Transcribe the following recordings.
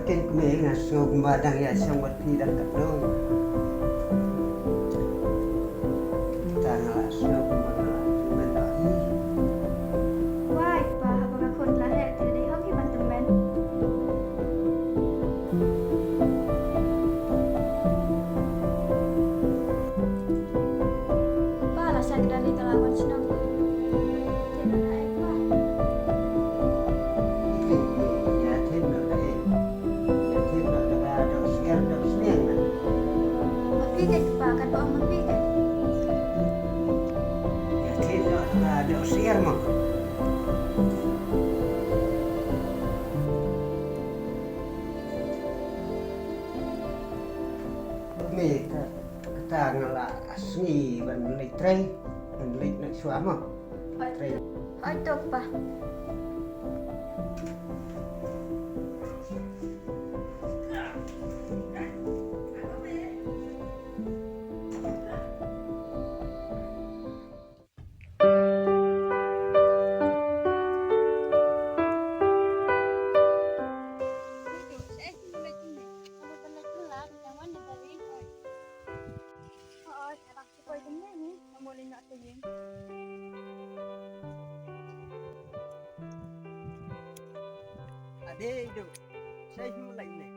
Ken kme ngaso badang ya sang wati dan kadong tanah so mendahi Why pa habang kon lahe jadi hoki bantemen. Pa lah sak dari kelawan senang. Jadi naik pa. ya thêm nữa đây ya thêm nữa là đầu sen đầu sen này Mapikat pa kan pa mapikat. ya thêm nữa là đầu sen mà mẹ ta ngala asni ban lịch trai ban lịch nak suama trai Oi tok pa. ade do saya mulai ni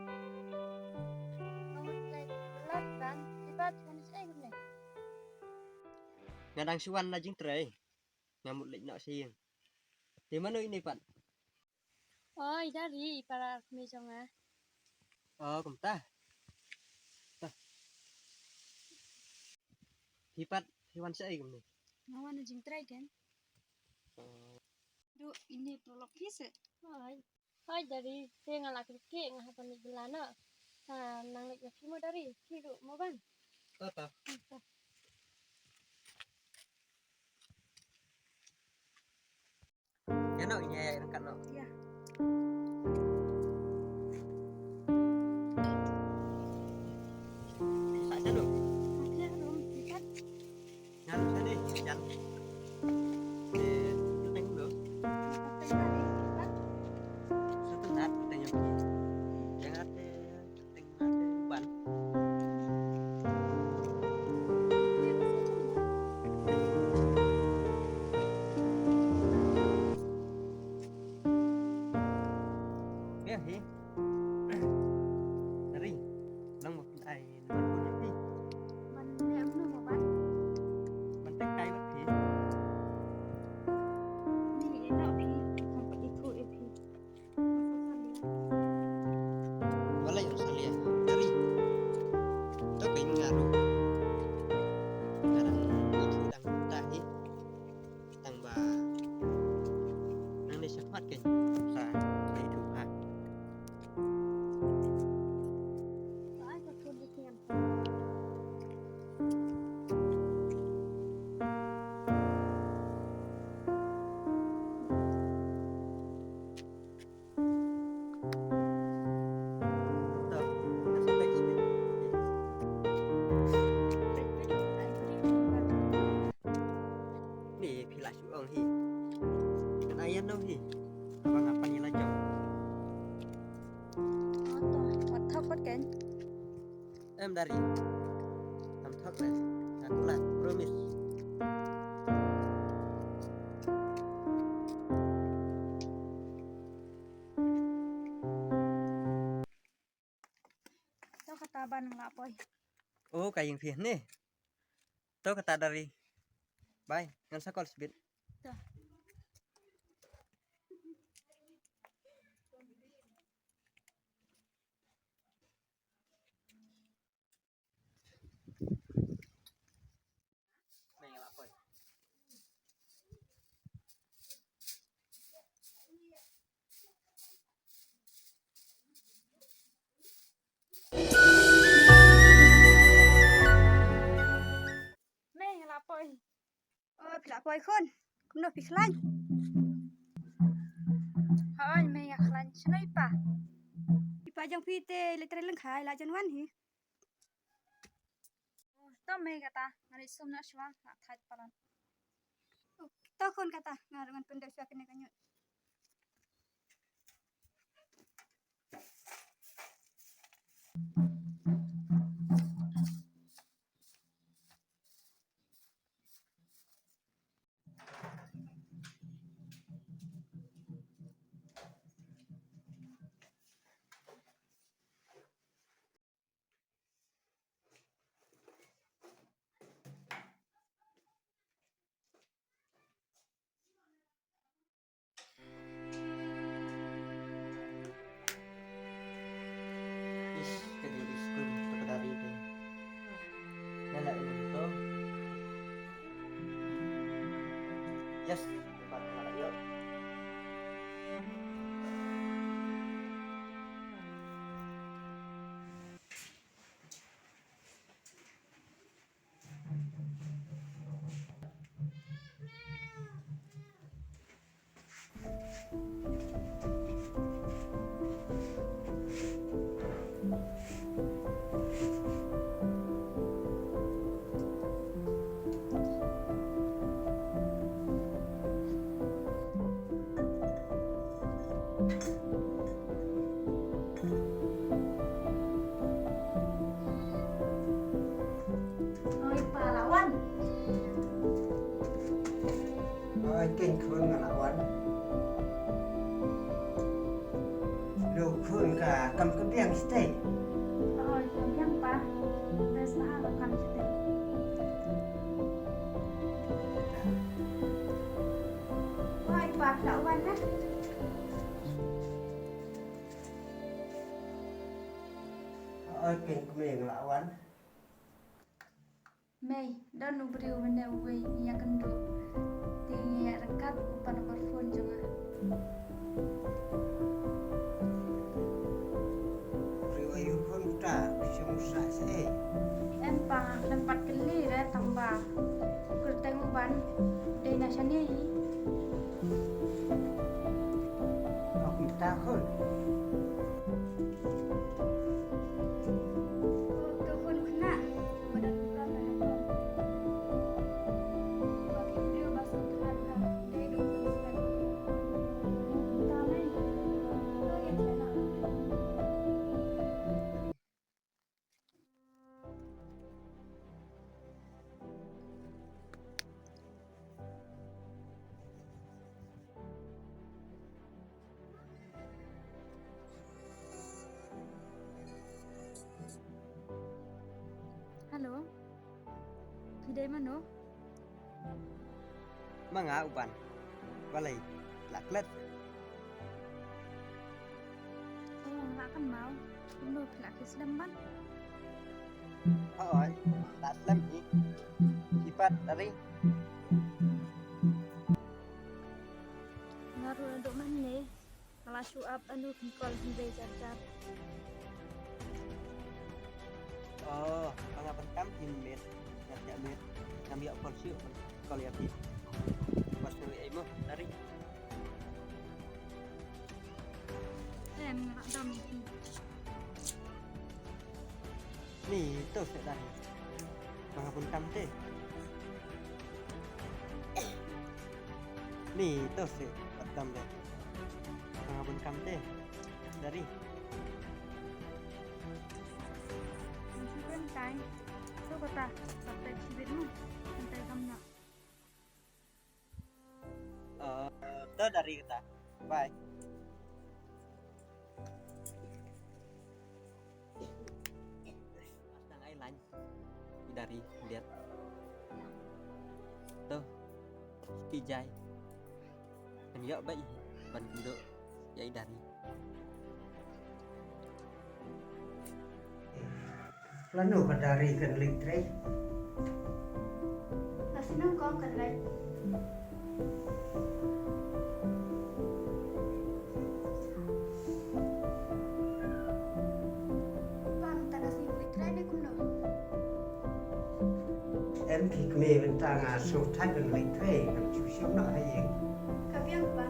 ngadang suan na jing trai ngamut lek nak siang di mana ini pan Oi, dari para mejonga. oh kumtah tah hipat hewan saya gini Ngawan jing try kan? Du ini prolog kise. Oi. Oi dari tenga laki ke ngahapan belana. Nang lek mo dari kidu mo ban. tata ya no ini ya kan no Ya. saja no Ada rum ikat. ngan sana jan teng lo Tadi ikat. sebentar tanya yang ada teng ada ban ya he dari lang một ai nó có những gì Man nem no mo ban. mình tách tay mất thì Ni no pi sampai itu pi. wala yung salia dari to kay ngaro ngarang utu dang tahi tang ba nang ni sapat kay sa kay thu ha Ai ko tu dikian. to nasa tek sini ni pila suong hi kan ayan no hi abang apa ni la jong Wat thok wat kan? em dari tam thak le aku lah promise Tao kata ban ngapoi. oh kay yung fian ni to kata dari bye ngan sakol sibit Dah. may ngalapoy Mei ngapoi. Oi pila poi kon. Kum no piklan. Oi mei ngaklan chnoi pa. Pak jang pite le tre leng khai la jan wan hi. To me kata ngari sum na shwa na thait palan. To kon kata ngarangan pendek swa kene kanyut. Is kerja di sekolah tak dari deh. Dalam itu. Yes, cepat malah yuk. Oi pahlawan. Ôi kinh khôn là lão anh. Đồ khôn cả cầm cái biang stay. Oi yang pa. Des lah lo kan sete. Oi pahlawan ha. Ôi kinh mình lão anh. Mei, dan nu beriu mene uwe nya kendo. Tinggi rekat upan parfon jonga. Riwayu khôn trả xong sạch sẽ. Em pa lempat keli re tambah. Kerteng uban. De na shani hi. Học người ta khôn. Ke kon kena. Badan bulan na ko. Bagi beriu basah Tuhan ha. De do kan. Tamai. Lo ya tena. Halo. Di mana? Mga uban. Balay. Laklet. Oh, nggak akan mau. Lu pelak Islam ban. Ôi, đã lắm nhỉ. Sifat dari. Ngaruh untuk mana? Kalau syuab anu kengkol hindai jar-jar. Oh, mga bentam himit. Nyat mit. Kami ya polisi kalau ya pi. Pas dari ibu dari. Nggak dam. Nih, tuh saya dari. Mga bentam teh. Nih, tuh saya bentam deh. Mga bentam teh. Dari. Mungkin kan. Tu kata sampai cibitmu. Sampai kamu nak. Tuh dari kita. Bye. Đang ai lạnh. Dari lihat. Tuh. Kijai. Dan ya baik. Ban duduk. Yai dari. Lalu dari kan listrik. Kasih nongkong kan lagi. Bang, tak nasi buat try deh kuno. Em thì mê bên ta ngà số thắt gần listrik. Em chú xíu nọ hay gì. Kapi yang apa?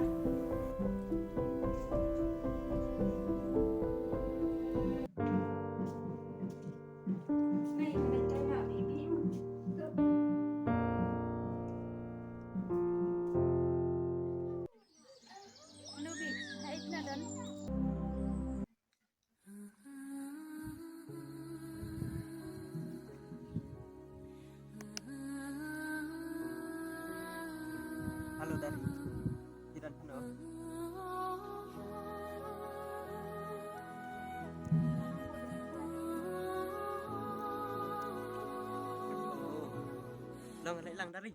Long lại lang dari.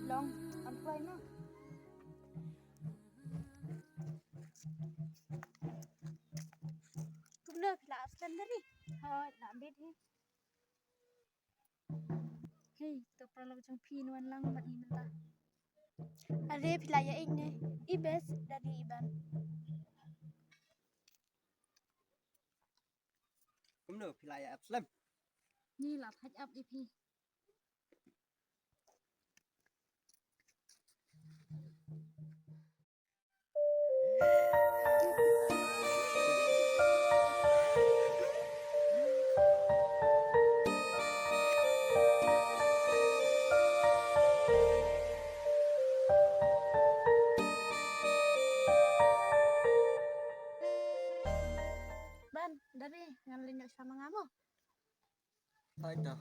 Long apply mah. Cũng được là sân đấy đi. Thôi, làm biết đi. Hey, to pra lang pin wan lang mat ni menta. Ada pilaya ini. Ibes dari Iban. Cũng được thì lại Absalom. Ni là patch up đi pi. Ban, dari ngalin sama kamu. Thôi đâu.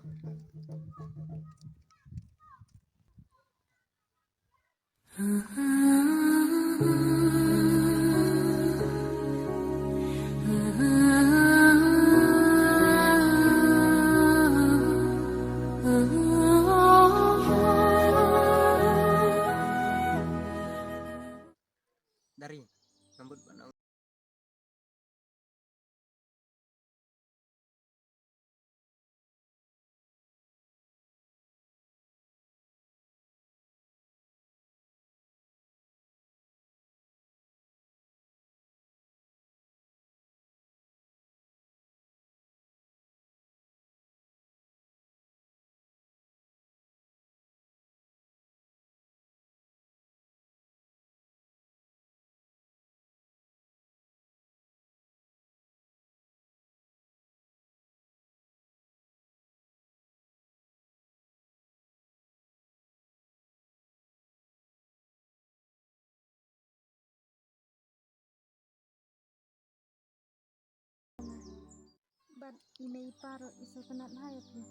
Dari rambut benang. But email paro isa kanat hayat ni.